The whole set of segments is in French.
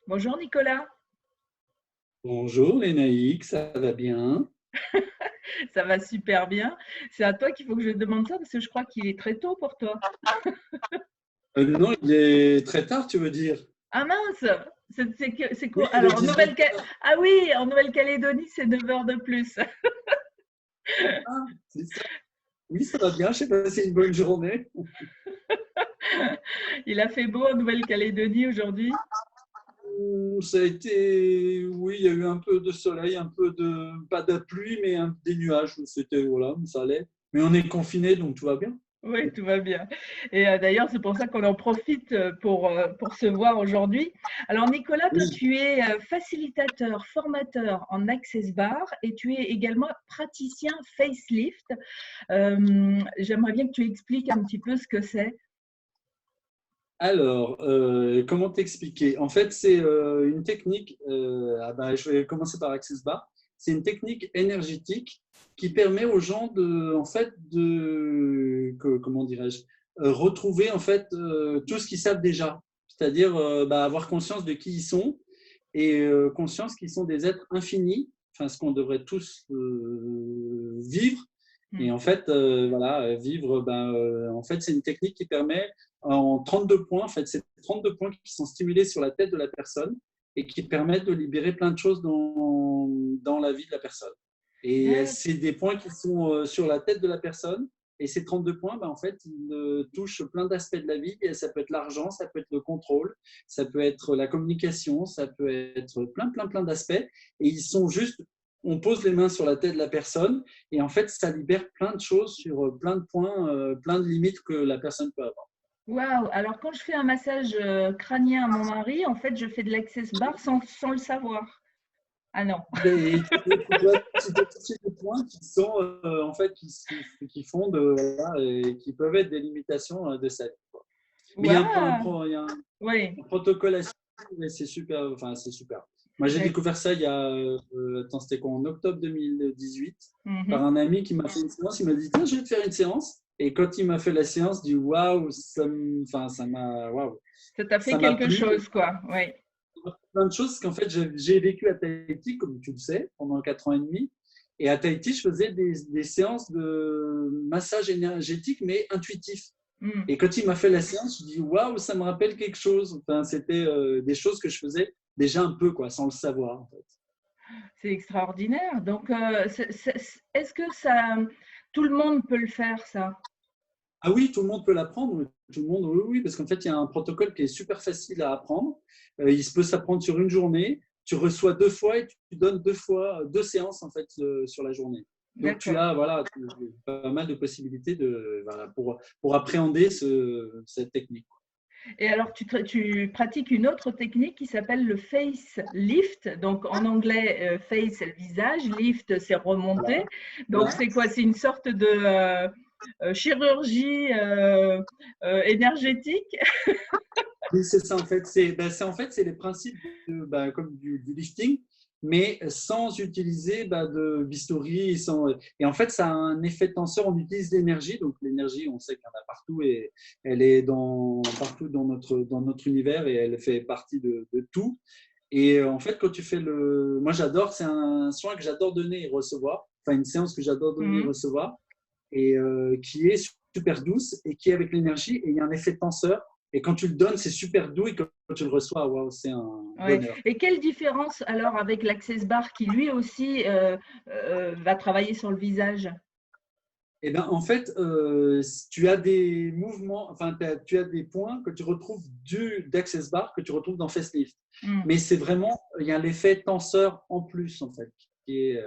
Bonjour Nicolas, Bonjour Lénaïque, ça va bien? ça va super bien. C'est à toi qu'il faut que je demande ça parce que je crois qu'il est très tôt pour toi. Non, il est très tard, tu veux dire? Ah mince, c'est Oui, quoi? il est Alors, 19 heures. Ah oui, en Nouvelle-Calédonie, c'est 9 heures de plus. Ah, c'est ça. Oui, ça va bien, j'ai passé une bonne journée. Il a fait beau en Nouvelle-Calédonie aujourd'hui. Ça a été, oui, il y a eu un peu de soleil, un peu de, pas de pluie, mais des nuages. C'était, voilà, ça allait. Mais on est confiné, donc tout va bien. Oui, tout va bien. Et d'ailleurs, c'est pour ça qu'on en profite pour se voir aujourd'hui. Alors, Nicolas, toi, Oui. tu es facilitateur, formateur en Access Bar et tu es également praticien facelift. J'aimerais bien que tu expliques un petit peu ce que c'est. Alors, comment t'expliquer? En fait, c'est une technique, je vais commencer par Access Bar. C'est une technique énergétique qui permet aux gens de, en fait, comment dirais-je, retrouver en fait tout ce qu'ils savent déjà. C'est-à-dire avoir conscience de qui ils sont et conscience qu'ils sont des êtres infinis, enfin ce qu'on devrait tous vivre. Et Hmm. en fait, vivre, en fait, c'est une technique qui permet en 32 points, en fait, c'est 32 points qui sont stimulés sur la tête de la personne et qui permettent de libérer plein de choses dans la vie de la personne. Et D'ac- c'est des points qui sont sur la tête de la personne. Et ces 32 points, en fait, ils touchent plein d'aspects de la vie. Et ça peut être l'argent, ça peut être le contrôle, ça peut être la communication, ça peut être plein d'aspects. Et ils sont juste, on pose les mains sur la tête de la personne et en fait, ça libère plein de choses sur plein de points, plein de limites que la personne peut avoir. Waouh! Alors, quand je fais un massage crânien à mon mari, en fait, je fais de l'access bar sans le savoir. Ah non. Mais tu dois toucher des points qui sont en fait qui font voilà, et qui peuvent être des limitations de sa vie, quoi. Mais il y a Waouh! il y a un Oui. protocole à suivre et c'est super. Enfin, c'est super. Moi, j'ai découvert ça il y a attends, c'était quoi, en octobre 2018 par Mhm. un ami qui m'a fait une séance. Il m'a dit tiens, je vais te faire une séance. Et quand il m'a fait la séance, je dis waouh, enfin, Ça t'a fait ça m'a quelque plu. chose, quoi. Oui. Plein de choses, parce qu'en fait, j'ai vécu à Tahiti, comme tu le sais, pendant 4 ans et demi. Et à Tahiti, je faisais des séances de massage énergétique, mais intuitif. Hmm. Et quand il m'a fait la séance, je me dis waouh, ça me rappelle quelque chose. Enfin, c'était des choses que je faisais déjà un peu, quoi, sans le savoir. En fait. C'est extraordinaire. Donc, est-ce que tout le monde peut le faire, ça? Ah oui, tout le monde peut l'apprendre. Tout le monde, oui, oui, parce qu'en fait, il y a un protocole qui est super facile à apprendre. Il peut s'apprendre sur une journée. Tu reçois 2 fois et tu donnes 2 fois, 2 séances en fait sur la journée. Donc tu D'accord. as voilà pas mal de possibilités pour appréhender cette technique. Et alors, tu pratiques une autre technique qui s'appelle le face lift. Donc, en anglais, face, c'est le visage, lift, c'est remonter. Voilà. Donc, Voilà. c'est quoi? C'est une sorte de chirurgie énergétique. Oui, c'est ça en fait. C'est les principes comme du lifting, mais sans utiliser de bistouri. Et en fait, ça a un effet tenseur. On utilise l'énergie. Donc l'énergie, on sait qu'il y en a partout et elle est partout dans notre univers et elle fait partie de tout. Et en fait, quand tu fais moi j'adore, c'est un soin que j'adore donner et recevoir. Enfin, une séance que j'adore donner et Mhm. recevoir et qui est super douce et qui est avec l'énergie et il y a un effet tenseur. Et quand tu le donnes, c'est super doux et quand tu le reçois, waouh, c'est un Ouais. bonheur. Et quelle différence alors avec l'Access Bar qui lui aussi va travailler sur le visage? Et ben en fait, tu as des mouvements, enfin tu as des points que tu retrouves d'Access Bar que tu retrouves dans Facelift. Hmm. Mais c'est vraiment, il y a l'effet tenseur en plus en fait, et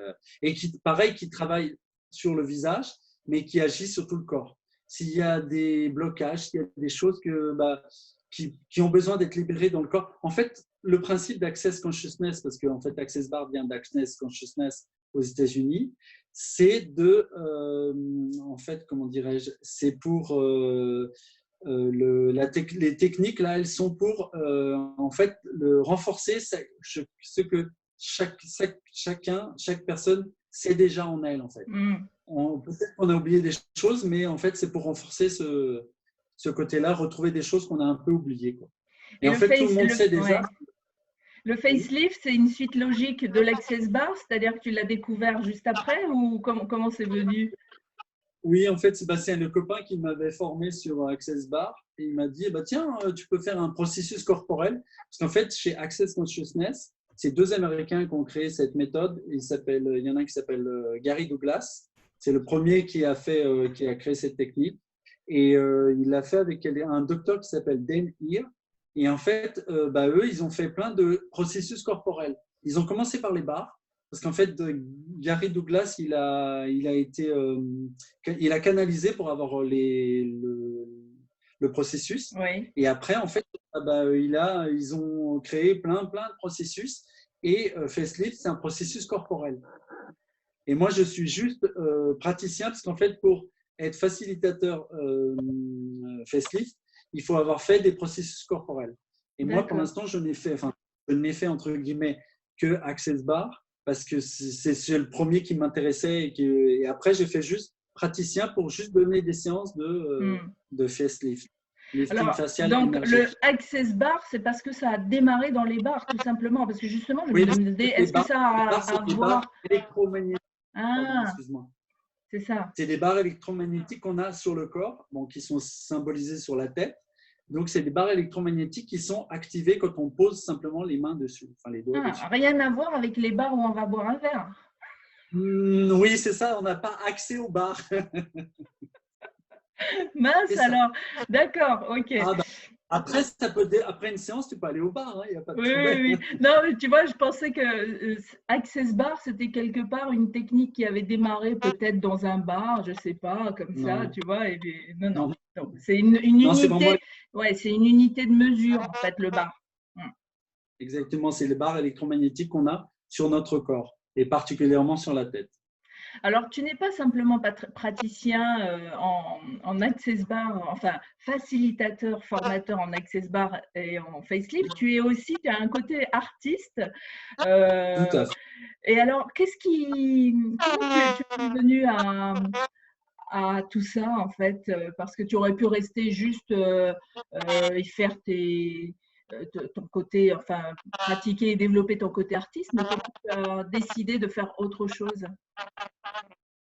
qui pareil, qui travaille sur le visage, mais qui agit sur tout le corps. S'il y a des blocages, s'il y a des choses qui ont besoin d'être libérées dans le corps. En fait, le principe d'Access Consciousness, parce qu'en fait Access Bar vient d'Access Consciousness aux États-Unis, c'est en fait, comment dirais-je, c'est pour les techniques là, elles sont pour en fait renforcer ce que chaque personne sait déjà en elle en fait. Hmm. Peut-être qu'on a oublié des choses, mais en fait c'est pour renforcer ce côté-là, retrouver des choses qu'on a un peu oubliées, quoi. Et Et en fait tout le monde sait déjà. ouais. Le facelift, c'est une suite logique de l'Access Bar, c'est-à-dire que tu l'as découvert juste après ou comment c'est venu? Oui, en fait, Sébastien, le copain qui m'avait formé sur Access Bar, et il m'a dit, eh ben, tiens, tu peux faire un processus corporel. Parce qu'en fait, chez Access Consciousness, c'est deux Américains qui ont créé cette méthode. Il y en a un qui s'appelle Gary Douglas. C'est le premier qui a créé cette technique. Et il l'a fait avec un docteur qui s'appelle Dan Heer. Et en fait, eux, ils ont fait plein de processus corporels. Ils ont commencé par les bars. Parce qu'en fait, Gary Douglas, il a canalisé pour avoir le processus. Oui, Et après, en fait, ils ont créé plein de processus. Et Facelift, c'est un processus corporel. Et moi, je suis juste praticien parce qu'en fait, pour être facilitateur Facelift, il faut avoir fait des processus corporels. Et moi, pour d'accord. l'instant, je n'ai fait entre guillemets que Access Bar parce que c'est le premier qui m'intéressait et après, j'ai fait juste praticien pour juste donner des séances Hmm. de Facelift, lifting Alors, facial donc le énergétique. Access Bar, c'est parce que ça a démarré dans les bars, tout simplement. Parce que justement, je me Oui, demandais, est-ce que ça les a barres, c'est à des barres voir? électromagnétiques. Pardon, Ah, excuse-moi. c'est ça. C'est des barres électromagnétiques qu'on a sur le corps, bon, qui sont symbolisées sur la tête. Donc, c'est des barres électromagnétiques qui sont activées quand on pose simplement les mains dessus, enfin les doigts Ah, dessus. rien à voir avec les bars où on va boire un verre. Oui, c'est ça, on n'a pas accès aux barres. Mince C'est ça. alors. D'accord, ok. Ah, bah, après, après une séance, tu peux aller au bar, il n'y a pas de Oui, oui, problème. oui. Non, mais tu vois, je pensais que Access Bar, c'était quelque part une technique qui avait démarré peut-être dans un bar, je sais pas, comme ça, Non, tu vois. Et puis, non, non. non, Donc, c'est une non, c'est vraiment unité, ouais, c'est une unité de mesure, en fait, le bar. Hmm. exactement, c'est les barres électromagnétiques qu'on a sur notre corps et particulièrement sur la tête. Alors, tu n'es pas simplement praticien en Access Bar, enfin facilitateur, formateur en Access Bar et en Facelift, tu es aussi, tu as un côté artiste. Tout Euh, à fait. et alors, comment tu es venu à tout ça en fait? Parce que tu aurais pu rester juste et faire ton côté, enfin pratiquer et développer ton côté artiste, mais comment tu as décidé de faire autre chose?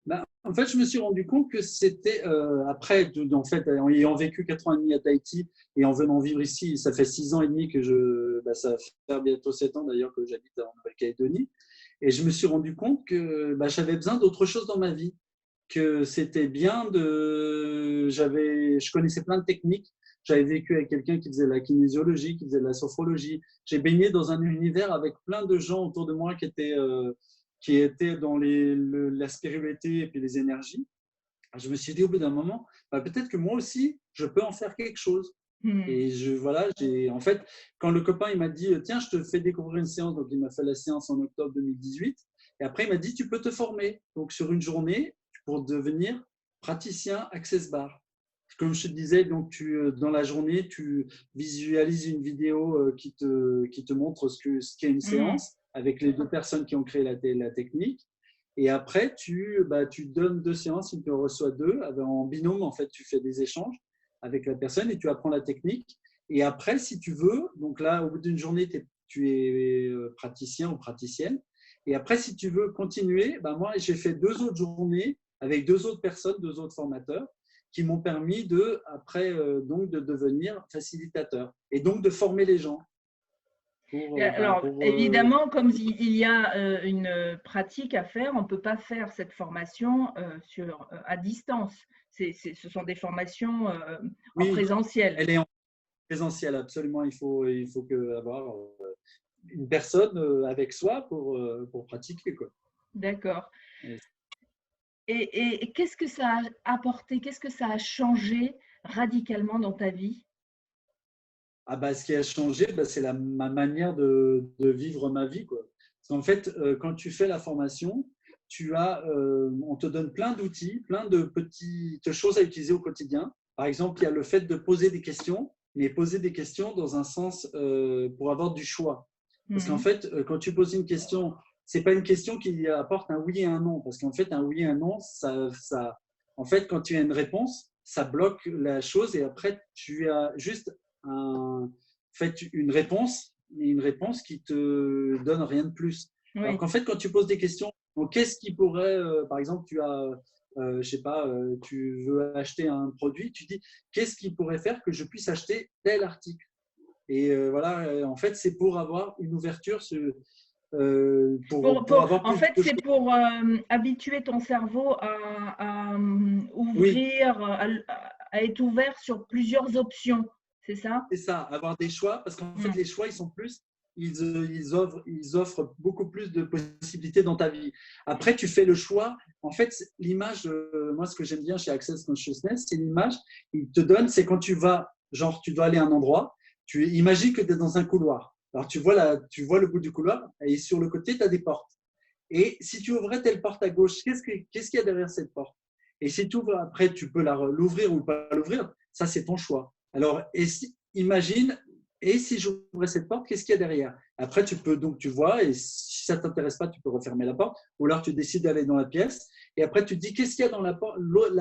Ben, en fait, je me suis rendu compte que c'était après, en fait, en ayant vécu 4 ans et demi à Tahiti et en venant vivre ici, ça fait 6 ans et demi ça va faire bientôt 7 ans d'ailleurs que j'habite en Nouvelle-Calédonie. Et je me suis rendu compte que j'avais besoin d'autre chose dans ma vie, que c'était bien je connaissais plein de techniques. J'avais vécu avec quelqu'un qui faisait de la kinésiologie, qui faisait de la sophrologie. J'ai baigné dans un univers avec plein de gens autour de moi qui étaient dans la spiritualité et puis les énergies. Je me suis dit au bout d'un moment, peut-être que moi aussi, je peux en faire quelque chose. Hmm. Et en fait, quand le copain il m'a dit, tiens, je te fais découvrir une séance, donc il m'a fait la séance en octobre 2018, et après il m'a dit, tu peux te former. Donc sur une journée, pour devenir praticien Access Bar. Comme je te disais, donc dans la journée, tu visualises une vidéo qui te montre ce qu'est une Hmm. séance avec les deux personnes qui ont créé la technique. Et après, tu donnes deux séances, tu en reçois deux. En binôme, en fait, tu fais des échanges avec la personne et tu apprends la technique. Et après, si tu veux, donc là, au bout d'une journée, tu es praticien ou praticienne. Et après, si tu veux continuer, moi, j'ai fait 2 autres journées avec 2 autres personnes, 2 autres formateurs, qui m'ont permis après, donc, de devenir facilitateur et donc de former les gens Et alors, pour évidemment, comme il y a une pratique à faire, on ne peut pas faire cette formation à distance. Ce sont des formations en oui, présentiel. elle est en présentiel, absolument. Il faut avoir une personne avec soi pour pratiquer, quoi. D'accord. Et Et qu'est-ce que ça a apporté, qu'est-ce que ça a changé radicalement dans ta vie? ce qui a changé, c'est ma manière de vivre ma vie, quoi. Parce qu'en fait, quand tu fais la formation, on te donne plein d'outils, plein de petites choses à utiliser au quotidien. Par exemple, il y a le fait de poser des questions, mais poser des questions dans un sens pour avoir du choix. Parce qu'en Mhm. fait, quand tu poses une question, c'est pas une question qui apporte un oui et un non. Parce qu'en fait, un oui et un non, en fait, quand tu as une réponse, ça bloque la chose et après, tu as juste fait une réponse une réponse qui te donne rien de plus. Alors Oui. qu'en fait, quand tu poses des questions, donc, qu'est-ce qui pourrait, par exemple, je sais pas, tu veux acheter un produit, tu dis, qu'est-ce qui pourrait faire que je puisse acheter tel article? Et voilà, en fait, c'est pour avoir une ouverture, pour avoir En plus fait, de c'est choses. pour habituer ton cerveau Oui, ouvrir, à être ouvert sur plusieurs options. C'est ça? c'est ça, avoir des choix, parce qu'en fait, Mm. les choix, ils offrent beaucoup plus de possibilités dans ta vie. Après, tu fais le choix. En fait, l'image, moi, ce que j'aime bien chez Access Consciousness, c'est l'image qu'il te donne, c'est quand tu vas, genre, tu dois aller à un endroit, tu imagines que tu es dans un couloir. Alors, tu vois le bout du couloir, et sur le côté, tu as des portes. Et si tu ouvrais telle porte à gauche, qu'est-ce qu'il y a derrière cette porte? Et si tu ouvres, après, tu peux l'ouvrir ou pas l'ouvrir. Ça, c'est ton choix. Alors, imagine, et si j'ouvrais cette porte, qu'est-ce qu'il y a derrière? Après, tu vois, et si ça ne t'intéresse pas, tu peux refermer la porte, ou alors tu décides d'aller dans la pièce, et après, tu te dis, qu'est-ce qu'il y a dans la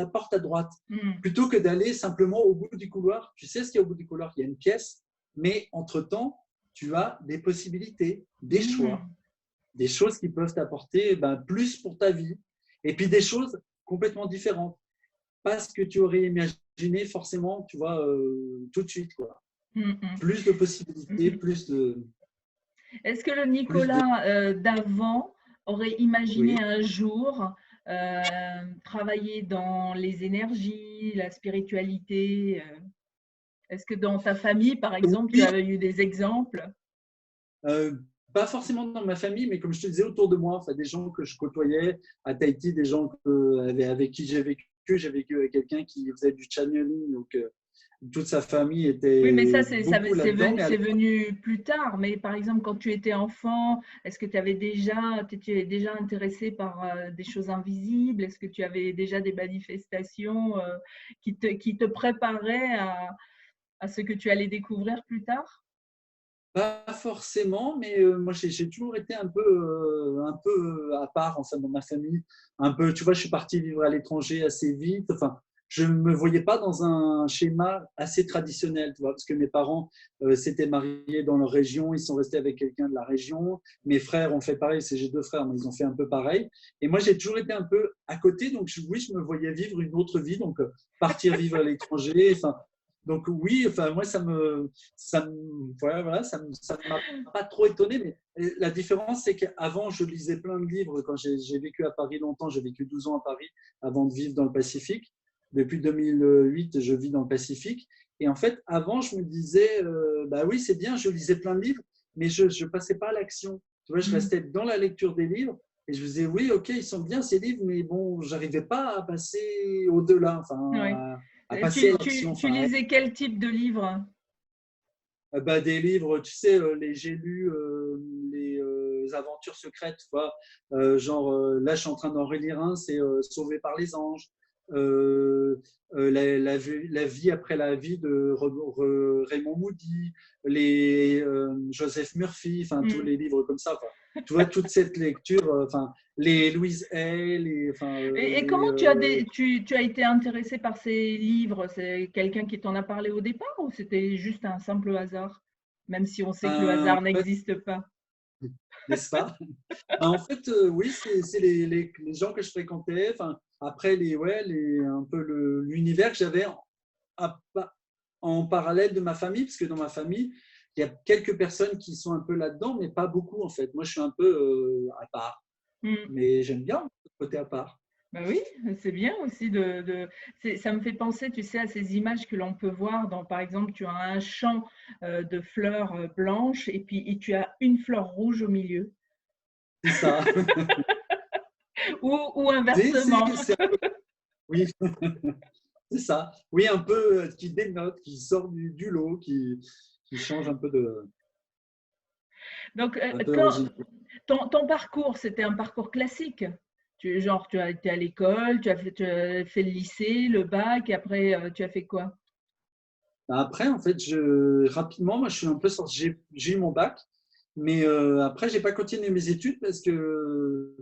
porte à droite? Mm. Plutôt que d'aller simplement au bout du couloir. Tu sais ce qu'il y a au bout du couloir? Il y a une pièce, mais entre-temps, tu as des possibilités, des choix, Mm. des choses qui peuvent t'apporter plus pour ta vie, et puis des choses complètement différentes, pas ce que tu aurais imaginé forcément, tu vois, tout de suite, quoi. Mm. Mm. Plus de possibilités, Mm. Est-ce que le plus de, Nicolas d'avant aurait imaginé oui. un jour travailler dans les énergies, la spiritualité? Est-ce que dans ta famille, par exemple, tu Oui, avais eu des exemples? euh, pas forcément dans ma famille, mais comme je te disais, autour de moi, enfin, des gens que je côtoyais à Tahiti, des gens avec qui j'ai vécu avec quelqu'un qui faisait du channeling, donc toute sa famille Oui, mais était ça, beaucoup là-dedans, mais à c'est l'époque, venu plus tard. Mais par exemple, quand tu étais enfant, est-ce que tu avais t'étais déjà intéressé par des choses invisibles? Est-ce que tu avais déjà des manifestations qui te préparaient à ce que tu allais découvrir plus tard? pas forcément, mais moi j'ai toujours été un peu à part enfin, dans ma famille. Un peu, tu vois, je suis parti vivre à l'étranger assez vite. Enfin, je ne me voyais pas dans un schéma assez traditionnel, tu vois, parce que mes parents s'étaient mariés dans leur région, ils sont restés avec quelqu'un de la région. Mes frères ont fait pareil, j'ai deux frères, mais ils ont fait un peu pareil. Et moi, j'ai toujours été un peu à côté, donc oui, je me voyais vivre une autre vie, donc partir vivre à l'étranger. Enfin, donc oui, enfin moi ça m'a pas trop étonné, mais la différence c'est qu'avant je lisais plein de livres quand j'ai vécu à Paris longtemps, j'ai vécu 12 ans à Paris avant de vivre dans le Pacifique. Depuis 2008, je vis dans le Pacifique. Et en fait, avant, je me disais, bah oui, c'est bien, je lisais plein de livres, mais je ne passais pas à l'action. Tu vois, je Mm. restais dans la lecture des livres et je me disais, oui, ok, ils sont bien ces livres, mais bon, j'arrivais pas à passer au-delà, Ouais. enfin, à passer à l'action, Tu enfin, lisais quel type de livre? des livres, tu sais, j'ai lu les aventures secrètes, tu vois, genre là je suis en train d'en relire un, c'est Sauvé par les anges, la vie après la vie de Raymond Moody, les Joseph Murphy, enfin tous Mm. les livres comme ça, enfin, tu vois, toute cette lecture, enfin les Louise Hay, Et comment tu as été intéressé par ces livres? C'est quelqu'un qui t'en a parlé au départ ou c'était juste un simple hasard? Même si on sait que le en hasard fait, n'existe pas. n'est-ce pas? En fait, oui, c'est les gens que je fréquentais. Enfin, après, un peu l'univers que j'avais en, en parallèle de ma famille, parce que dans ma famille, il y a quelques personnes qui sont un peu là-dedans, mais pas beaucoup en fait. Moi, je suis un peu à part, Mm. mais j'aime bien le côté à part. Ben oui, c'est bien aussi ça me fait penser, tu sais, à ces images que l'on peut voir dans, par exemple, tu as un champ de fleurs blanches et tu as une fleur rouge au milieu, C'est ça. ou inversement. Oui, c'est ça. Oui, un peu qui dénote, qui sort du lot, qui change Donc, un peu original. ton parcours, c'était un parcours classique. Genre, tu as été à l'école, tu as fait le lycée, le bac, et après, tu as fait quoi? Après, en fait, rapidement, moi, je suis un peu sorti. J'ai eu mon bac, mais après, j'ai pas continué mes études parce que,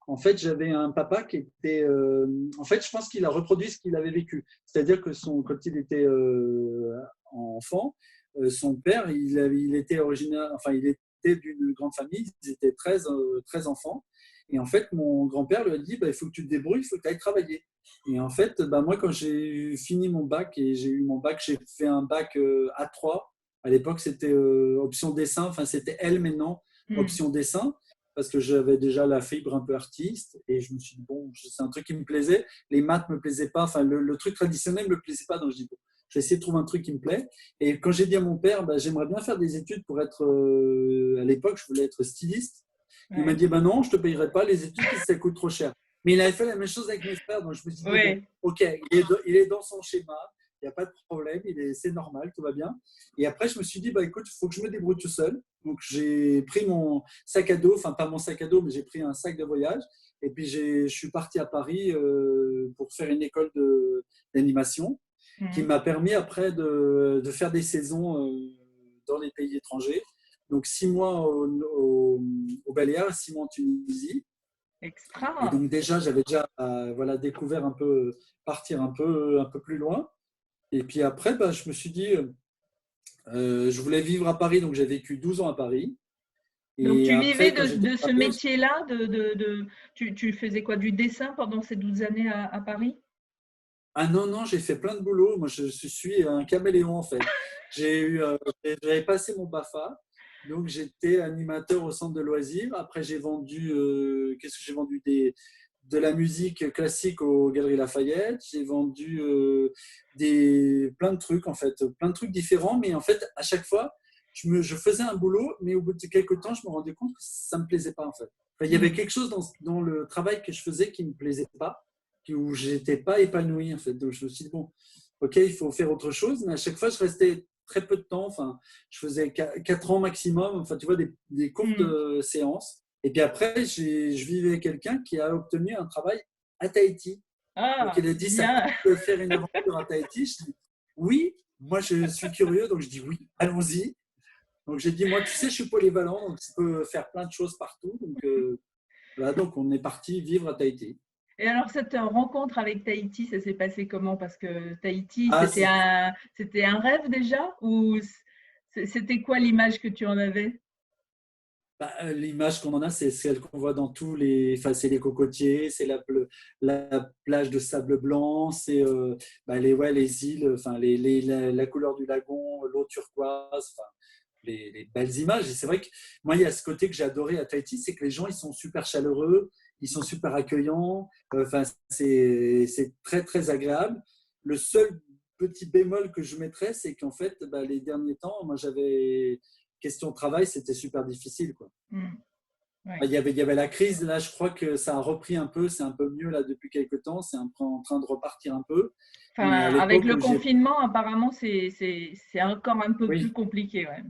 en fait, j'avais un papa qui était. En fait, je pense qu'il a reproduit ce qu'il avait vécu. C'est-à-dire que quand il était enfant, son père, il était originaire, enfin, il était d'une grande famille, ils étaient 13 enfants. Et en fait, mon grand-père lui a dit, bah, il faut que tu te débrouilles, il faut que tu ailles travailler. Et en fait, bah, moi, quand j'ai fini mon bac et j'ai eu mon bac, j'ai fait un bac A3. À l'époque, c'était option dessin, enfin, c'était L maintenant, option dessin, parce que j'avais déjà la fibre un peu artiste. Et je me suis dit, bon, c'est un truc qui me plaisait. Les maths ne me plaisaient pas, enfin, le truc traditionnel ne me plaisait pas. Donc, je dis, bon, je vais essayer de trouver un truc qui me plaît. Et quand j'ai dit à mon père, bah, j'aimerais bien faire des études pour être, à l'époque, je voulais être styliste. Il m'a dit, bah non, je ne te payerai pas les études, ça coûte trop cher. Mais il avait fait la même chose avec mes frères, donc je me suis dit, bon, ok, il est dans son schéma, il n'y a pas de problème, c'est normal, tout va bien. Et après, je me suis dit, bah écoute, il faut que je me débrouille tout seul. Donc j'ai pris mon sac à dos, enfin pas mon sac à dos, mais j'ai pris un sac de voyage. Et puis je suis parti à Paris pour faire une école d'animation qui m'a permis après de faire des saisons dans les pays étrangers. Donc 6 mois au Baléares, 6 mois en Tunisie. Extra. Et donc déjà, j'avais déjà voilà, découvert un peu, partir un peu plus loin. Et puis après, bah, je me suis dit, je voulais vivre à Paris, donc j'ai vécu 12 ans à Paris. Donc Et tu vivais après, quand j'étais de ce métier-là, tu faisais quoi, du dessin pendant ces 12 années à Paris? Ah non, non, j'ai fait plein de boulot. Moi, je suis un caméléon en fait. J'avais passé mon BAFA, donc j'étais animateur au centre de loisirs. Après, j'ai vendu, qu'est-ce que j'ai vendu de la musique classique aux Galeries Lafayette. J'ai vendu plein de trucs en fait, plein de trucs différents. Mais en fait, à chaque fois, je faisais un boulot, mais au bout de quelques temps, je me rendais compte que ça me plaisait pas en fait. Enfin, il y avait quelque chose dans le travail que je faisais qui me plaisait pas, où j'étais pas épanoui en fait. Donc je me suis dit bon, ok, il faut faire autre chose. Mais à chaque fois, je restais très peu de temps. Enfin, je faisais 4 ans maximum. Enfin, tu vois, des courtes séances. Et puis après, je vivais avec quelqu'un qui a obtenu un travail à Tahiti. Donc Ah, il a dit, ça bien. peut faire une aventure à Tahiti. Je dis oui. Moi, je suis curieux, donc je dis oui, allons-y. Donc j'ai dit, moi, tu sais, je suis polyvalent, donc je peux faire plein de choses partout. Donc voilà, donc on est parti vivre à Tahiti. Et alors, cette rencontre avec Tahiti, ça s'est passé comment? Parce que Tahiti, Ah, c'était un rêve déjà? Ou c'était quoi l'image que tu en avais? bah, l'image qu'on en a, c'est celle qu'on voit dans tous les. Enfin, c'est les cocotiers, c'est la plage de sable blanc, c'est bah, ouais, les îles, enfin, la couleur du lagon, l'eau turquoise, enfin, les belles images. Et c'est vrai que moi, il y a ce côté que j'ai adoré à Tahiti, c'est que les gens, ils sont super chaleureux, ils sont super accueillants, enfin, c'est très, très agréable. Le seul petit bémol que je mettrais, c'est qu'en fait, bah, les derniers temps, moi, j'avais question travail, c'était super difficile, quoi. Ouais. Il y avait la crise, là je crois que ça a repris un peu, c'est un peu mieux là depuis quelques temps, c'est un peu en train de repartir un peu. Enfin, Mais à avec l'époque le où j'ai... confinement, apparemment, c'est encore un peu plus Oui, compliqué. Ouais.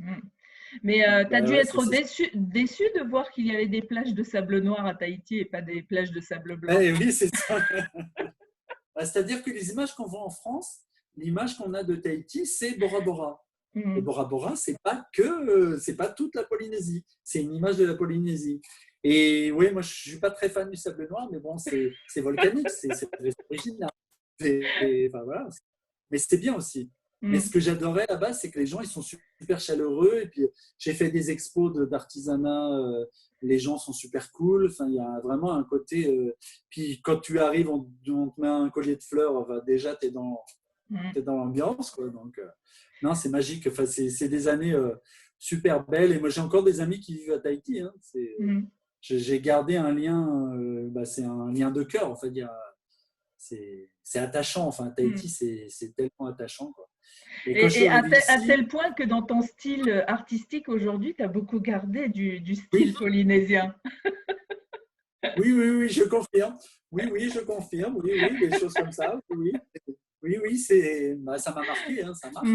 Mais tu as bah dû ouais, être déçu de voir qu'il y avait des plages de sable noir à Tahiti et pas des plages de sable blanc. oui, c'est ça. C'est-à-dire que les images qu'on voit en France, l'image qu'on a de Tahiti, c'est Bora Bora. Et Bora Bora, c'est pas toute la Polynésie, c'est une image de la Polynésie. Et oui, moi je suis pas très fan du sable noir, mais bon, c'est volcanique, c'est original. Enfin, voilà. Mais c'était bien aussi. Mais ce que j'adorais là-bas, c'est que les gens, ils sont super chaleureux. Et puis, j'ai fait des expos d'artisanat. Les gens sont super cool. Enfin, il y a vraiment un côté. Puis, quand tu arrives, on te met un collier de fleurs. Enfin, déjà, tu es dans l'ambiance, quoi. Donc, non, c'est magique. Enfin, c'est des années super belles. Et moi, j'ai encore des amis qui vivent à Tahiti. Hein. J'ai gardé un lien. Bah, c'est un lien de cœur. En fait, c'est attachant. Enfin, Tahiti, c'est tellement attachant, quoi. Et quand je suis Et arrivé à ici, tel point que dans ton style artistique aujourd'hui, tu as beaucoup gardé du oui, style polynésien. oui, oui, oui, je confirme. Oui, oui, je confirme. Oui, oui, des choses comme ça. Oui, oui, oui, bah, ça m'a marqué, hein, ça marque.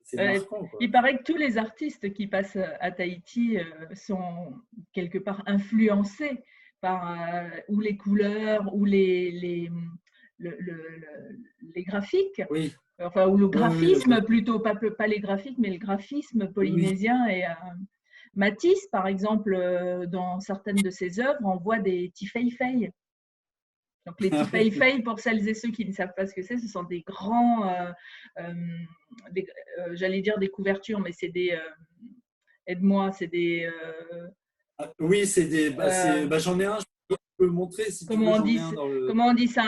C'est marquant, quoi. Il paraît que tous les artistes qui passent à Tahiti sont quelque part influencés par ou les couleurs ou les graphiques, Oui, enfin, ou le oui, oui, graphisme plutôt, pas les graphiques, mais le graphisme oui, polynésien. Et Matisse, par exemple, dans certaines de ses œuvres, on voit des tifeifei. Donc, les Tifaï, pour celles et ceux qui ne savent pas ce que c'est, ce sont des grands, j'allais dire des couvertures, mais c'est des, aide-moi, c'est des, Oui, c'est des. euh, J'en ai un, je peux le montrer si tu veux, comment on j'en ai dit, un dans le. comment on dit ça,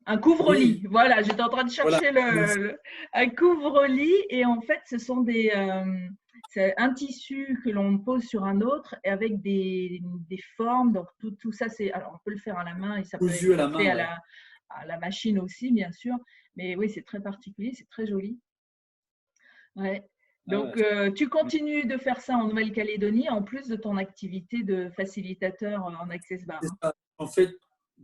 un couvre-lit. Oui, Voilà, j'étais en train de voilà. chercher un couvre-lit et en fait, ce sont c'est un tissu que l'on pose sur un autre et avec des formes. Donc, tout ça, alors on peut le faire à la main et ça peut Cousu à être la fait main, ouais. à la machine aussi, bien sûr. Mais oui, c'est très particulier, c'est très joli. Ouais. Ah Donc, ouais. tu continues de faire ça en Nouvelle-Calédonie en plus de ton activité de facilitateur en Access Bar. C'est Hein. ça. En fait,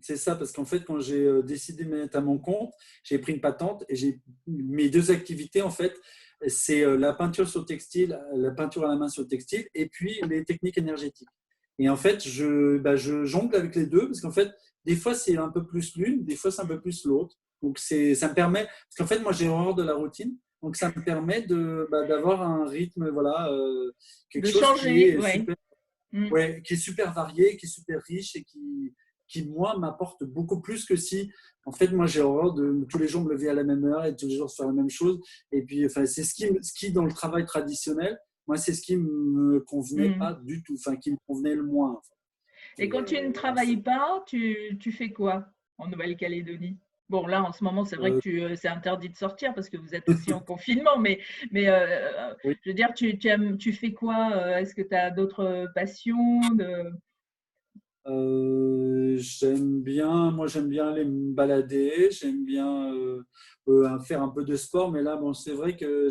c'est ça, parce qu'en fait, quand j'ai décidé de me mettre à mon compte, j'ai pris une patente et j'ai mes deux activités, en fait, c'est la peinture sur textile, la peinture à la main sur textile, et puis les techniques énergétiques. Et en fait, je jongle avec les deux, parce qu'en fait, des fois, c'est un peu plus l'une, des fois, c'est un peu plus l'autre. Donc, ça me permet, parce qu'en fait, moi, j'ai horreur de la routine, donc ça me permet d'avoir un rythme, voilà, quelque De chose qui changer, est oui. super. Ouais, qui est super varié, qui est super riche et qui moi, m'apporte beaucoup plus que si, en fait, moi, j'ai horreur de tous les jours me lever à la même heure et tous les jours faire la même chose. Et puis, enfin, c'est ce qui, dans le travail traditionnel, moi, c'est ce qui me convenait pas du tout, enfin, qui me convenait le moins. En fait. Et Et quand tu ne voilà, travailles pas, tu fais quoi en Nouvelle-Calédonie? Bon, là, en ce moment, c'est vrai euh, que c'est interdit de sortir parce que vous êtes aussi en confinement, mais oui. je veux dire, tu fais quoi? Est-ce que tu as d'autres passions J'aime bien aller me balader, j'aime bien faire un peu de sport, mais là, bon, c'est vrai que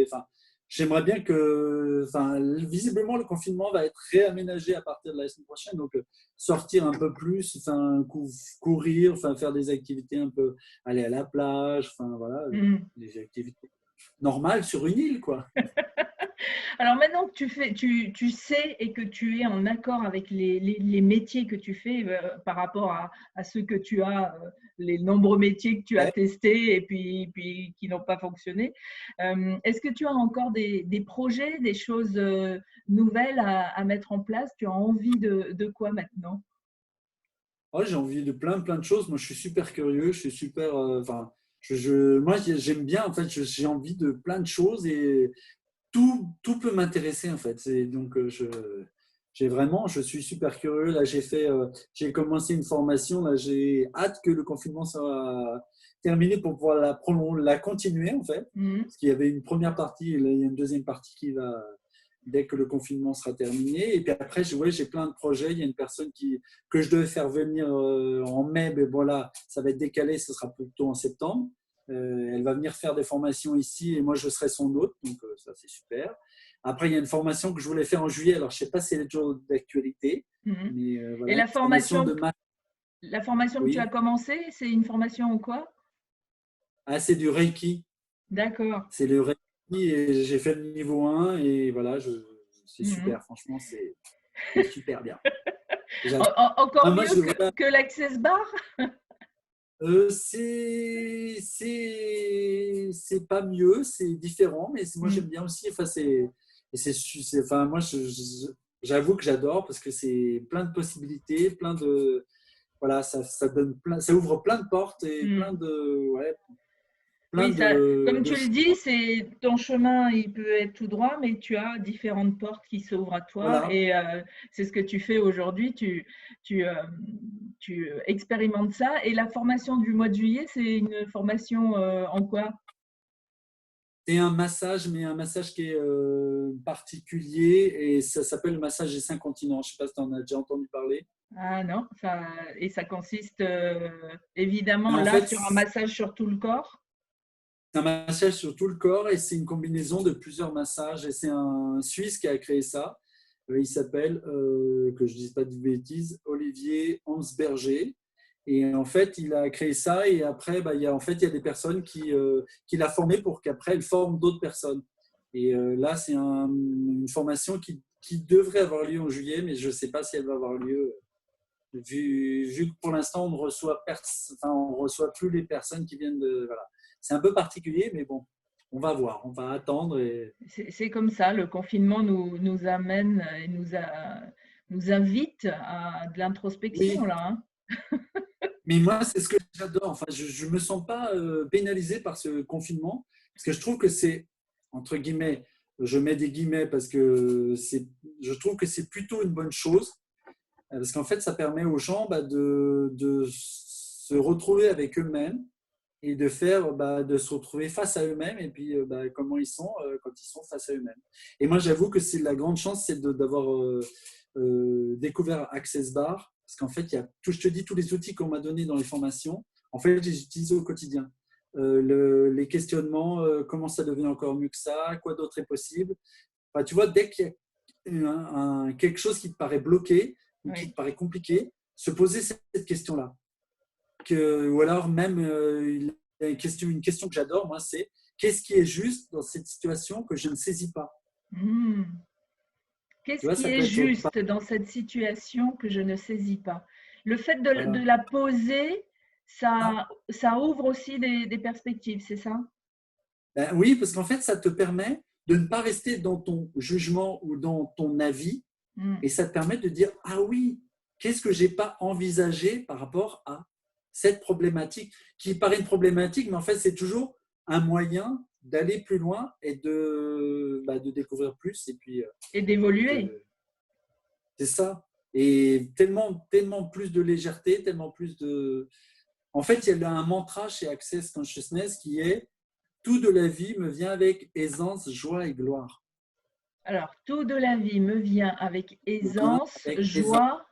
enfin, j'aimerais bien que, enfin, visiblement, le confinement va être réaménagé à partir de la semaine prochaine, donc sortir un peu plus, enfin, courir, enfin, faire des activités un peu, aller à la plage, enfin, voilà, Hmm. des activités normales sur une île, quoi. Alors maintenant que tu sais et que tu es en accord avec les métiers que tu fais par rapport à ceux que tu as, les nombreux métiers que tu as Ouais. testés et puis qui n'ont pas fonctionné, est-ce que tu as encore des projets, des choses nouvelles à mettre en place? Tu as envie de quoi maintenant? Oh, j'ai envie de plein de choses. Moi, je suis super curieux, je suis super. Enfin, moi, j'aime bien. En fait, j'ai envie de plein de choses et tout peut m'intéresser. En fait, donc je suis super curieux. Là, j'ai commencé une formation. Là, j'ai hâte que le confinement soit terminé pour pouvoir la continuer en fait. Mhm. Parce qu'il y avait une première partie, et là, il y a une deuxième partie qui va dès que le confinement sera terminé. Et puis après, ouais, j'ai plein de projets. Il y a une personne que je devais faire venir en mai, mais voilà, ça va être décalé, ce sera plutôt en septembre. Elle va venir faire des formations ici et moi, je serai son hôte, donc ça, c'est super. Après, il y a une formation que je voulais faire en juillet. Alors, je ne sais pas si elle est toujours d'actualité, Mhm. mais Et voilà, une formation de maths. la formation que tu as Oui. commencée, c'est une formation en quoi? Ah, c'est du Reiki. D'accord. C'est le Reiki et j'ai fait le niveau 1 et voilà, c'est Mhm. super. Franchement, c'est super bien. Encore Ah, moi, mieux voilà, que l'Access Bar? c'est pas mieux, c'est différent, mais moi j'aime Mm. bien aussi. Enfin, enfin, moi j'avoue que j'adore parce que c'est plein de possibilités, voilà, ça donne ça ouvre plein de portes et Mm. ouais, plein Oui, ça, comme de tu le dis, c'est ton chemin, il peut être tout droit, mais tu as différentes portes qui s'ouvrent à toi voilà. et c'est ce que tu fais aujourd'hui. Tu, euh, tu expérimentes ça. Et la formation du mois de juillet, c'est une formation en quoi? C'est un massage, mais un massage qui est particulier et ça s'appelle le massage des 5 continents. Je ne sais pas si tu en as déjà entendu parler. Ah non, et ça consiste évidemment Et en là fait, sur un massage sur tout le corps. c'est un massage sur tout le corps et c'est une combinaison de plusieurs massages. Et c'est un Suisse qui a créé ça. Il s'appelle, que je ne dise pas de bêtises, Olivier Hansberger. Et en fait, il a créé ça et après, il y a des personnes qui l'a formé pour qu'après, elle forme d'autres personnes. Et là, c'est une formation qui devrait avoir lieu en juillet, mais je ne sais pas si elle va avoir lieu, vu que pour l'instant, on reçoit plus les personnes qui viennent de. Voilà. C'est un peu particulier, mais bon, on va voir, on va attendre. C'est comme ça, le confinement nous amène et nous a nous invite à de l'introspection, Oui, là. Hein. mais moi, c'est ce que j'adore. Enfin, je ne me sens pas pénalisé par ce confinement, parce que je trouve que c'est, entre guillemets, je mets des guillemets parce que je trouve que c'est plutôt une bonne chose, parce qu'en fait, ça permet aux gens de se retrouver avec eux-mêmes et de se retrouver face à eux-mêmes et puis comment ils sont quand ils sont face à eux-mêmes. Et moi, j'avoue que c'est la grande chance, c'est d'avoir découvert Access Bar, parce qu'en fait, il y a tout, je te dis, tous les outils qu'on m'a donnés dans les formations, en fait, je les utilise au quotidien. Les questionnements, comment ça devient encore mieux que ça, quoi d'autre est possible. Enfin, tu vois, dès qu'il y a quelque chose qui te paraît bloqué ou qui Oui. te paraît compliqué, se poser cette question-là. Ou alors même une question que j'adore, moi, c'est qu'est-ce qui est juste dans cette situation que je ne saisis pas. Mmh. Tu Qu'est-ce vois, qui ça peut est être juste dans cette situation que je ne saisis pas? Le fait de voilà. la poser, ça ouvre aussi des perspectives, c'est ça? Ben oui, parce qu'en fait, ça te permet de ne pas rester dans ton jugement ou dans ton avis, Mmh. et ça te permet de dire ah oui, qu'est-ce que j'ai pas envisagé par rapport à cette problématique qui paraît une problématique, mais en fait, c'est toujours un moyen d'aller plus loin et de découvrir plus. Et puis, Et d'évoluer. de, c'est ça. Et tellement, tellement plus de légèreté, tellement plus de. En fait, il y a un mantra chez Access Consciousness qui est tout de la vie me vient avec aisance, joie et gloire. Alors, tout de la vie me vient avec Me vient aisance, avec aisance joie,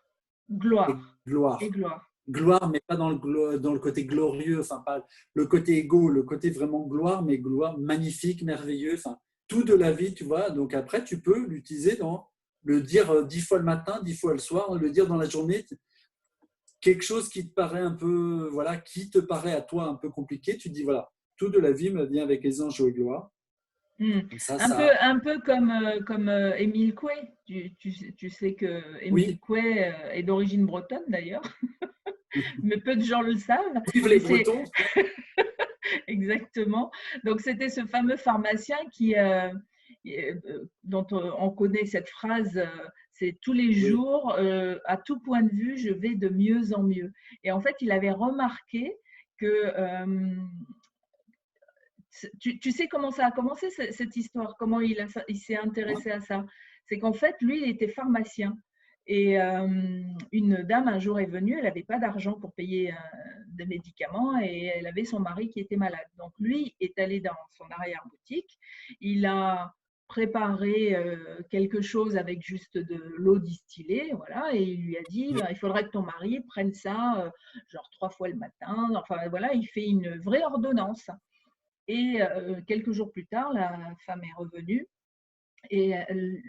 et gloire et gloire. gloire. Gloire, mais pas dans le côté glorieux, enfin, pas le côté égo, le côté vraiment gloire, mais gloire magnifique, merveilleux, enfin, tout de la vie, tu vois. Donc après, tu peux l'utiliser dans le dire 10 fois le matin, 10 fois le soir, le dire dans la journée. Quelque chose qui te paraît un peu, voilà, qui te paraît à toi un peu compliqué, tu dis, voilà, tout de la vie me vient avec aisance, joie et gloire. Mmh. Comme ça, Un peu comme Émile Coué. Tu sais que Émile oui, Coué est d'origine bretonne d'ailleurs, mais peu de gens le savent. vive Et les c'est Bretons. exactement. Donc, c'était ce fameux pharmacien dont on connaît cette phrase, c'est tous les Oui, jours, à tout point de vue, je vais de mieux en mieux. Et en fait, il avait remarqué que, tu sais comment ça a commencé cette histoire, comment il s'est intéressé à ça. C'est qu'en fait, lui, il était pharmacien. Et une dame un jour est venue, elle n'avait pas d'argent pour payer des médicaments et elle avait son mari qui était malade. Donc lui est allé dans son arrière-boutique, il a préparé quelque chose avec juste de l'eau distillée, voilà, et il lui a dit, ben, il faudrait que ton mari prenne ça genre 3 fois le matin. Enfin voilà, il fait une vraie ordonnance. Et quelques jours plus tard, la femme est revenue et elle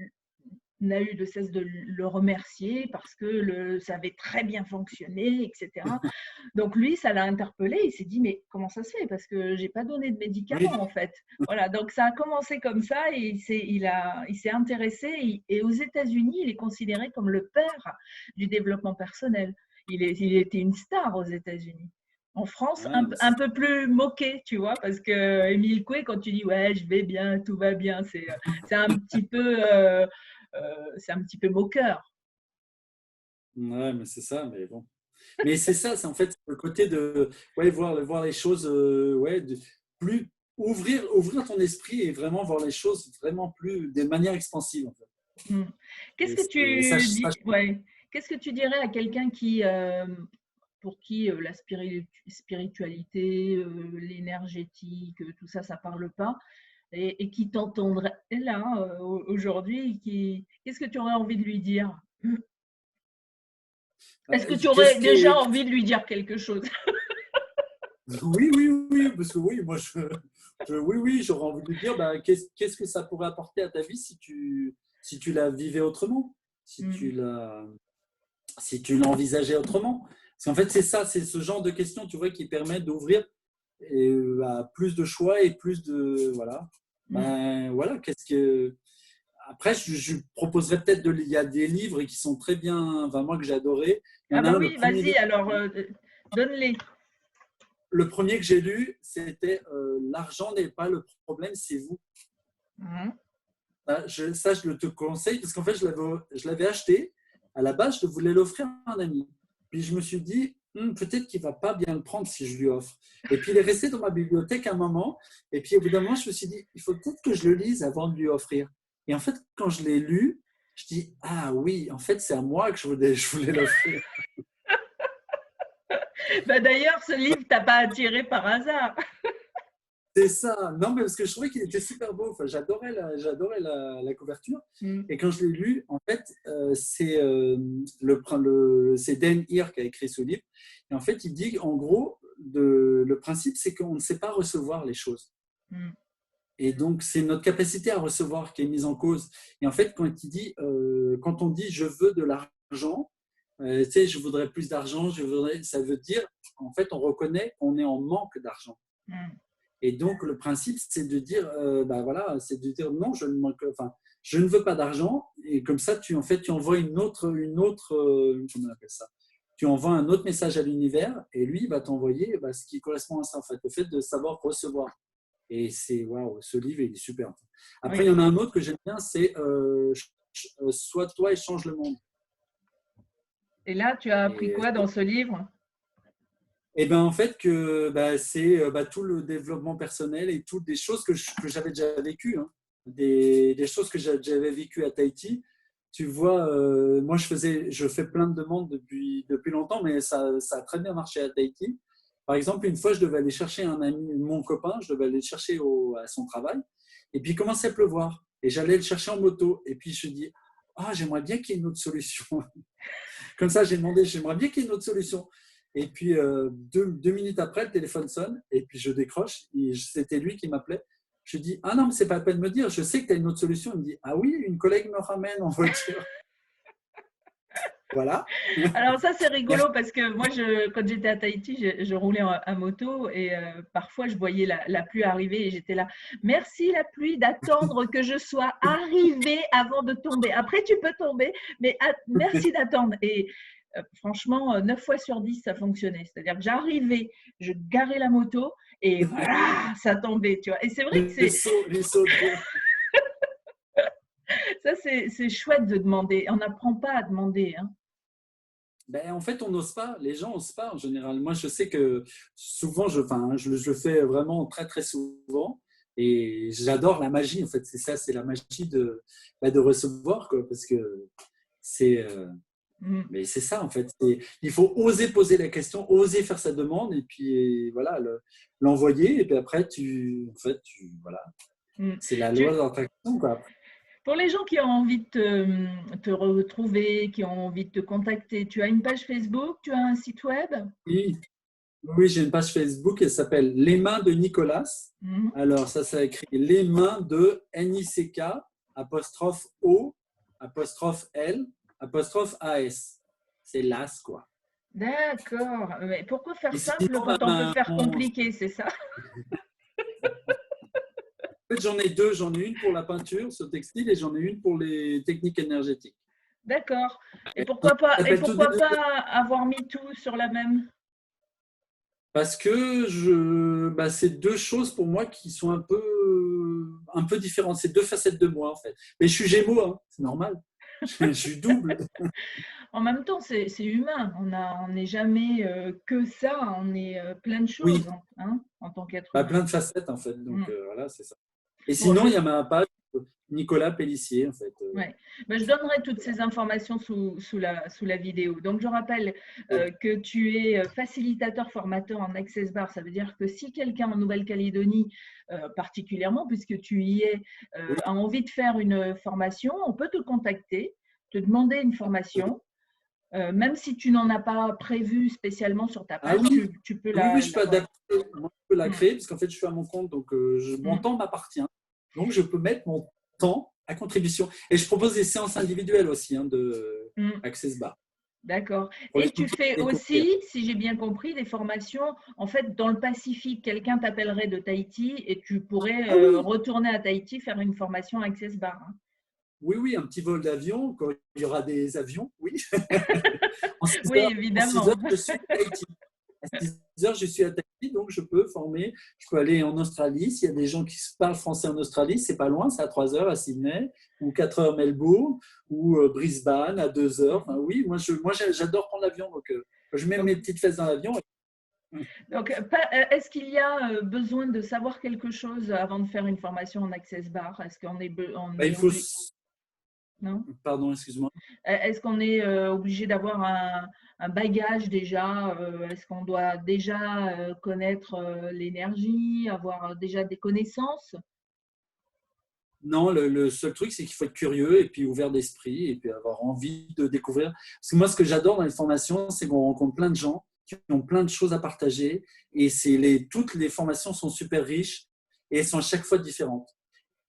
n'a eu de cesse de le remercier parce que ça avait très bien fonctionné, etc. Donc lui, ça l'a interpellé. Il s'est dit, mais comment ça se fait? Parce que j'ai pas donné de oui, médicaments en fait. Voilà, donc ça a commencé comme ça et il s'est intéressé. Et aux États-Unis, il est considéré comme le père du développement personnel. Il était une star aux États-Unis. En France, ouais, un peu plus moqué, tu vois, parce que Émile Coué, quand tu dis ouais, je vais bien, tout va bien, c'est un petit peu, c'est un petit peu moqueur. ouais, mais c'est ça, mais bon. Mais c'est ça, c'est en fait le côté de ouais, voir les choses, ouais, plus ouvrir ton esprit et vraiment voir les choses vraiment plus de manière expansive. En fait. Mm. Qu'est-ce Et, que et ça, tu dis, ouais, qu'est-ce que tu dirais à quelqu'un pour qui la spiritualité, l'énergétique, tout ça, ça parle pas, et qui t'entendrait là aujourd'hui, qu'est-ce que tu aurais envie de lui dire? Est-ce que tu qu'est-ce aurais qui déjà est... envie de lui dire quelque chose? Oui, oui, oui, parce que oui, moi, oui, oui, j'aurais envie de lui dire, bah, qu'est-ce que ça pourrait apporter à ta vie si tu la vivais autrement, Mm. si tu l'envisageais autrement. Parce qu'en fait, c'est ça, c'est ce genre de questions, tu vois, qui permet d'ouvrir à plus de choix et plus de, voilà. Mm. Ben, voilà, qu'est-ce que... Après, je proposerais peut-être il y a des livres qui sont très bien, enfin, moi que j'ai adoré. Il y Ah en a bah un, oui, vas-y, alors donne-les. le premier que j'ai lu, c'était L'argent n'est pas le problème, c'est vous. Mhm. Ça, je te conseille parce qu'en fait, je l'avais acheté À la base, je voulais l'offrir à un ami. Puis je me suis dit, peut-être qu'il ne va pas bien le prendre si je lui offre. Et puis il est resté dans ma bibliothèque un moment. Et puis au bout d'un moment, je me suis dit, il faut peut-être que je le lise avant de lui offrir. Et en fait, quand je l'ai lu, je dis, ah oui, en fait, c'est à moi que je voulais l'offrir. Bah, d'ailleurs, ce livre t'a pas attiré par hasard. C'est ça. Non, mais parce que je trouvais qu'il était super beau. Enfin, j'adorais la couverture. Et quand je l'ai lu, en fait, c'est c'est Dan Hir qui a écrit ce livre. Et en fait, il dit, en gros, le principe, c'est qu'on ne sait pas recevoir les choses. Et donc, c'est notre capacité à recevoir qui est mise en cause. Et en fait, quand on dit je veux de l'argent, tu sais, je voudrais plus d'argent, ça veut dire, en fait, on reconnaît qu'on est en manque d'argent. Et donc, le principe, c'est de dire, c'est de dire non, je ne veux pas d'argent. Et comme ça, tu envoies comment on appelle ça? Tu envoies un autre message à l'univers et lui, il va t'envoyer ce qui correspond à ça, en fait, le fait de savoir recevoir. Et c'est, waouh, ce livre, il est super. Après, il y en a un autre que j'aime bien, c'est Sois toi et change le monde. Et là, tu as appris quoi dans ce livre? Eh bien, en fait, c'est tout le développement personnel et toutes des choses que j'avais déjà vécues, hein. Des choses que j'avais vécues à Tahiti. Tu vois, moi, je fais plein de demandes depuis longtemps, mais ça a très bien marché à Tahiti. Par exemple, une fois, je devais aller chercher un ami, mon copain, je devais aller le chercher à son travail. Et puis, il commençait à pleuvoir. Et j'allais le chercher en moto. Et puis, je dis, j'aimerais bien qu'il y ait une autre solution. Comme ça, j'ai demandé, j'aimerais bien qu'il y ait une autre solution. Et puis, 2 minutes après, le téléphone sonne. Et puis, je décroche. C'était lui qui m'appelait. Je dis, ah non, mais c'est pas la peine de me dire. Je sais que tu as une autre solution. Il me dit, ah oui, une collègue me ramène en voiture. Voilà. Alors ça, c'est rigolo parce que moi, quand j'étais à Tahiti, je roulais en moto et parfois, je voyais la pluie arriver et j'étais là. Merci la pluie d'attendre que je sois arrivée avant de tomber. Après, tu peux tomber, mais merci d'attendre. Et franchement, 9 fois sur 10, ça fonctionnait. C'est-à-dire que j'arrivais, je garais la moto et voilà, ça tombait. Tu vois. Et c'est vrai que les sauts ça, c'est chouette de demander. On n'apprend pas à demander, hein. En fait, on n'ose pas. Les gens n'osent pas en général. Moi, je sais que souvent, je le fais vraiment très, très souvent. Et j'adore la magie. En fait, c'est ça, c'est la magie de recevoir, quoi, parce que c'est. Mais c'est ça, en fait. Il faut oser poser la question, oser faire sa demande, et puis voilà, l'envoyer. Et puis après, voilà. C'est la loi d'attraction, quoi. Pour les gens qui ont envie de te retrouver, qui ont envie de te contacter, tu as une page Facebook, tu as un site web? Oui, j'ai une page Facebook, elle s'appelle Les Mains de Nicolas. Alors, ça écrit Les Mains de NICK, apostrophe O, apostrophe L, apostrophe AS. C'est l'AS, quoi. D'accord. Mais pourquoi faire simple quand on peut faire compliqué, c'est ça? En fait, j'en ai deux. J'en ai une pour la peinture sur textile et j'en ai une pour les techniques énergétiques. D'accord. Et pourquoi pas avoir mis tout sur la même? Parce que c'est deux choses pour moi qui sont un peu différentes. C'est deux facettes de moi, en fait. Mais je suis Gémeaux, hein, c'est normal. Je suis double. En même temps, c'est humain. On n'est jamais que ça. On est plein de choses, oui. Hein, en tant qu'être humain. Plein de facettes, en fait. Donc, voilà, c'est ça. Et sinon, il y a ma page Nicolas Pellissier, en fait. Ouais. Je donnerai toutes ces informations sous la vidéo. Donc, je rappelle que tu es facilitateur formateur en Access Bar. Ça veut dire que si quelqu'un en Nouvelle-Calédonie, particulièrement, puisque tu y es, a envie de faire une formation, on peut te contacter, te demander une formation. Même si tu n'en as pas prévu spécialement sur ta page, tu peux la… Oui, je peux adapter, moi, je peux la créer, parce qu'en fait, je suis à mon compte, donc mon temps m'appartient. Donc, je peux mettre mon temps à contribution. Et je propose des séances individuelles aussi de Access Bar. D'accord. Et tu fais aussi, si j'ai bien compris, des formations, en fait, dans le Pacifique. Quelqu'un t'appellerait de Tahiti et tu pourrais retourner à Tahiti faire une formation Access Bar. Hein. Oui, un petit vol d'avion, quand il y aura des avions, oui. Oui, évidemment. En 6 heures, je suis à Tahiti. À 6 heures, je suis à Tahiti, donc je peux former. Je peux aller en Australie. S'il y a des gens qui parlent français en Australie, c'est pas loin, c'est à 3 heures à Sydney, ou 4 heures Melbourne, ou Brisbane à 2 heures. Enfin, oui, moi j'adore prendre l'avion. Donc, je mets Donc, mes petites fesses dans l'avion. est-ce qu'il y a besoin de savoir quelque chose avant de faire une formation en Access Bar? Est-ce qu'on est, on Bah, est obligé? Non? Pardon, excuse-moi. Est-ce qu'on est obligé d'avoir un bagage déjà? Est-ce qu'on doit déjà connaître l'énergie, avoir déjà des connaissances? Non, le seul truc, c'est qu'il faut être curieux et puis ouvert d'esprit et puis avoir envie de découvrir. Parce que moi, ce que j'adore dans les formations, c'est qu'on rencontre plein de gens qui ont plein de choses à partager et toutes les formations sont super riches et elles sont à chaque fois différentes.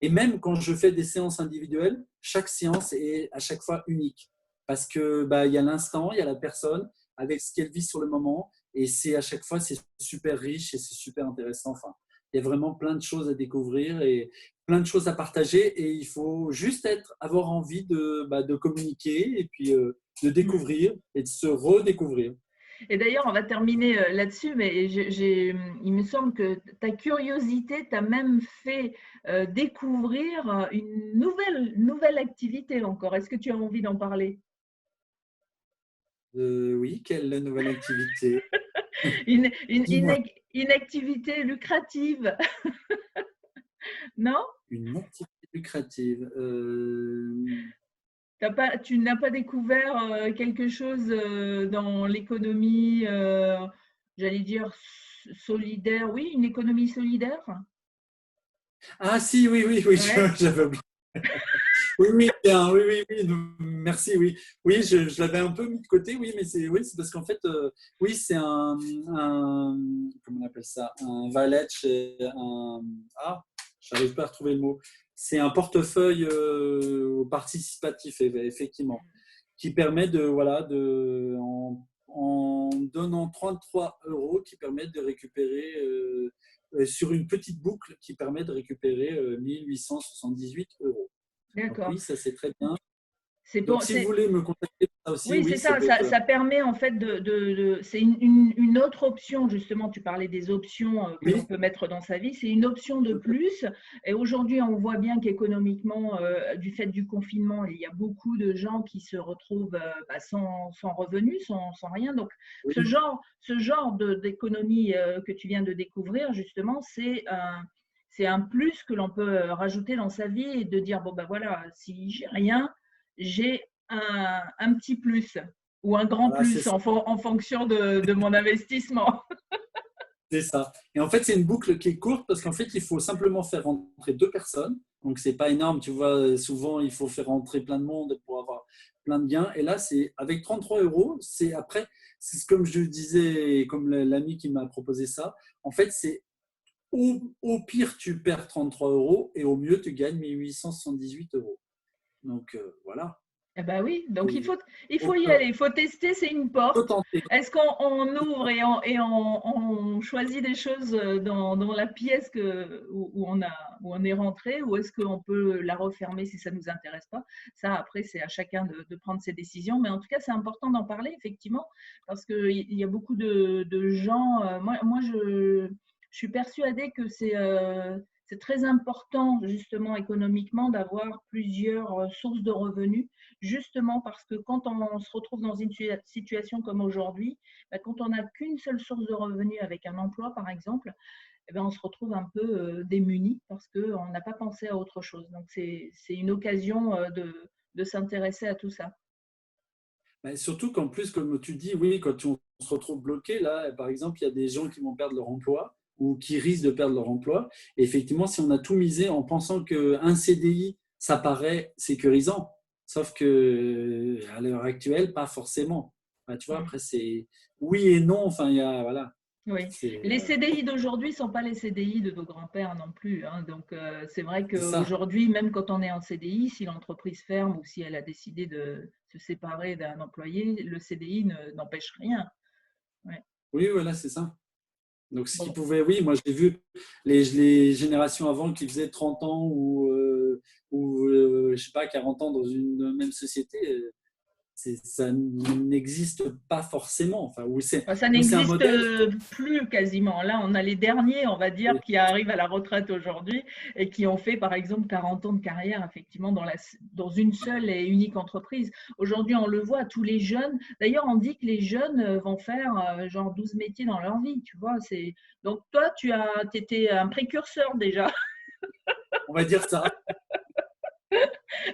Et même quand je fais des séances individuelles, chaque séance est à chaque fois unique parce que il y a l'instant, il y a la personne avec ce qu'elle vit sur le moment et c'est à chaque fois c'est super riche et c'est super intéressant. Enfin, il y a vraiment plein de choses à découvrir et plein de choses à partager et il faut juste avoir envie de communiquer et puis de découvrir et de se redécouvrir. Et d'ailleurs, on va terminer là-dessus, mais il me semble que ta curiosité t'a même fait découvrir une nouvelle activité encore. Est-ce que tu as envie d'en parler? Oui, quelle nouvelle activité? Une, une, une, Dis-moi. ac- une activité lucrative, non? Une activité lucrative. Tu n'as pas découvert quelque chose dans l'économie, j'allais dire solidaire? Oui, une économie solidaire? Ah si, oui, oui, oui, Ouais. j'avais oublié. Oui, oui, bien, oui, oui, oui, merci, oui. Oui, je l'avais un peu mis de côté, oui, mais c'est parce qu'en fait, oui, c'est comment on appelle ça, un valet, j'arrive pas à retrouver le mot. C'est un portefeuille participatif, effectivement, qui permet en donnant 33 euros, qui permet de récupérer sur une petite boucle qui permet de récupérer 1878 euros. Donc D'accord. oui, ça c'est très bien. C'est Donc pour, si vous c'est, voulez me contacter pour ça aussi, Oui, c'est oui, ça ça, peut être. ça permet en fait c'est une autre option, justement, tu parlais des options que l'on Oui, peut mettre dans sa vie, c'est une option de plus. Et aujourd'hui, on voit bien qu'économiquement, du fait du confinement, il y a beaucoup de gens qui se retrouvent sans revenus, sans rien. Donc, oui, ce genre d'économie que tu viens de découvrir, justement, c'est un plus que l'on peut rajouter dans sa vie et de dire, bon, ben voilà, si j'ai rien, j'ai un petit plus ou un grand voilà, c'est plus ça. en fonction de mon investissement. C'est ça. Et en fait, c'est une boucle qui est courte parce qu'en fait, il faut simplement faire rentrer deux personnes. Donc, c'est pas énorme. Tu vois, souvent, il faut faire rentrer plein de monde pour avoir plein de gains. Et là, c'est avec 33 euros. C'est après, c'est comme je disais, comme l'ami qui m'a proposé ça. En fait, c'est au pire, tu perds 33 euros et au mieux, tu gagnes 1878 euros. Donc, voilà. Eh ben oui, donc Et, il faut faut, y aller, il faut tester, c'est une faut porte. tenter. Est-ce qu'on ouvre et on choisit des choses dans la pièce où on est rentré, ou est-ce qu'on peut la refermer si ça ne nous intéresse pas? Ça, après, c'est à chacun de prendre ses décisions. Mais en tout cas, c'est important d'en parler, effectivement, parce qu'il y a beaucoup de gens. Je suis persuadée que c'est très important, justement, économiquement, d'avoir plusieurs sources de revenus, justement parce que quand on se retrouve dans une situation comme aujourd'hui, quand on n'a qu'une seule source de revenus avec un emploi, par exemple, on se retrouve un peu démuni parce qu'on n'a pas pensé à autre chose. Donc, c'est une occasion de s'intéresser à tout ça. Mais surtout qu'en plus, comme tu dis, oui, quand on se retrouve bloqué, là, par exemple, il y a des gens qui vont perdre leur emploi ou qui risquent de perdre leur emploi. Et effectivement, si on a tout misé en pensant qu'un CDI, ça paraît sécurisant, sauf que à l'heure actuelle, pas forcément. Enfin, tu vois, après, c'est oui et non. Enfin, il y a, voilà. Oui, C'est les CDI d'aujourd'hui ne sont pas les CDI de nos grands-pères non plus, hein. Donc, c'est vrai c'est ça. qu'aujourd'hui, même quand on est en CDI, si l'entreprise ferme ou si elle a décidé de se séparer d'un employé, le CDI n'empêche rien. Ouais. Oui, voilà, c'est ça. Donc, ce qui Bon. pouvait, oui, moi j'ai vu les générations avant qui faisaient 30 ans ou je sais pas, 40 ans dans une même société. ça n'existe pas forcément. Enfin, Ça ou c'est un n'existe modèle. plus quasiment. Là, on a les derniers, on va dire, qui arrivent à la retraite aujourd'hui et qui ont fait, par exemple, 40 ans de carrière, effectivement, dans une seule et unique entreprise. Aujourd'hui, on le voit, tous les jeunes. D'ailleurs, on dit que les jeunes vont faire genre 12 métiers dans leur vie, tu vois. Donc, toi, tu étais un précurseur déjà. On va dire ça.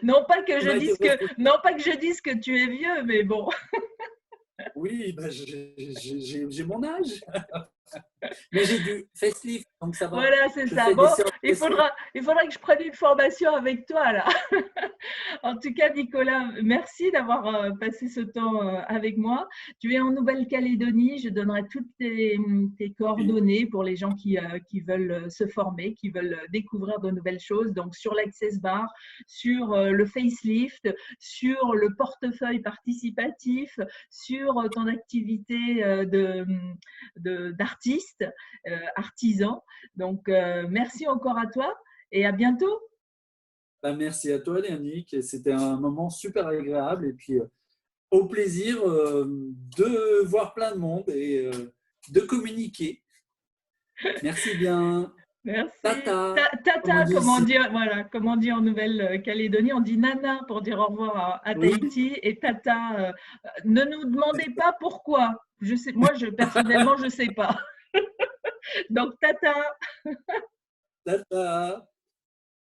Non pas que On je a été dise non pas que je dise que tu es vieux, mais bon. Oui, bah, j'ai mon âge. Mais j'ai du facelift, donc ça va. Voilà, c'est Je ça. fais Bon, des séances il facelift. faudra que je prenne une formation avec toi, là. En tout cas, Nicolas, merci d'avoir passé ce temps avec moi. Tu es en Nouvelle-Calédonie. Je donnerai toutes tes Oui. coordonnées pour les gens qui veulent se former, qui veulent découvrir de nouvelles choses. Donc, sur l'Access Bar, sur le facelift, sur le portefeuille participatif, sur ton activité d'artiste, artisan. Donc, merci encore à toi et à bientôt. Bah, merci à toi, Yannick. C'était un moment super agréable. Et puis, au plaisir de voir plein de monde et de communiquer. Merci bien. Merci. Tata, comme on Tata, dit ici. voilà, comme on dit en Nouvelle-Calédonie, on dit nana pour dire au revoir à Oui, Tahiti et tata. Ne nous demandez pas pourquoi. Moi, personnellement, je sais pas. Donc, tata. tata.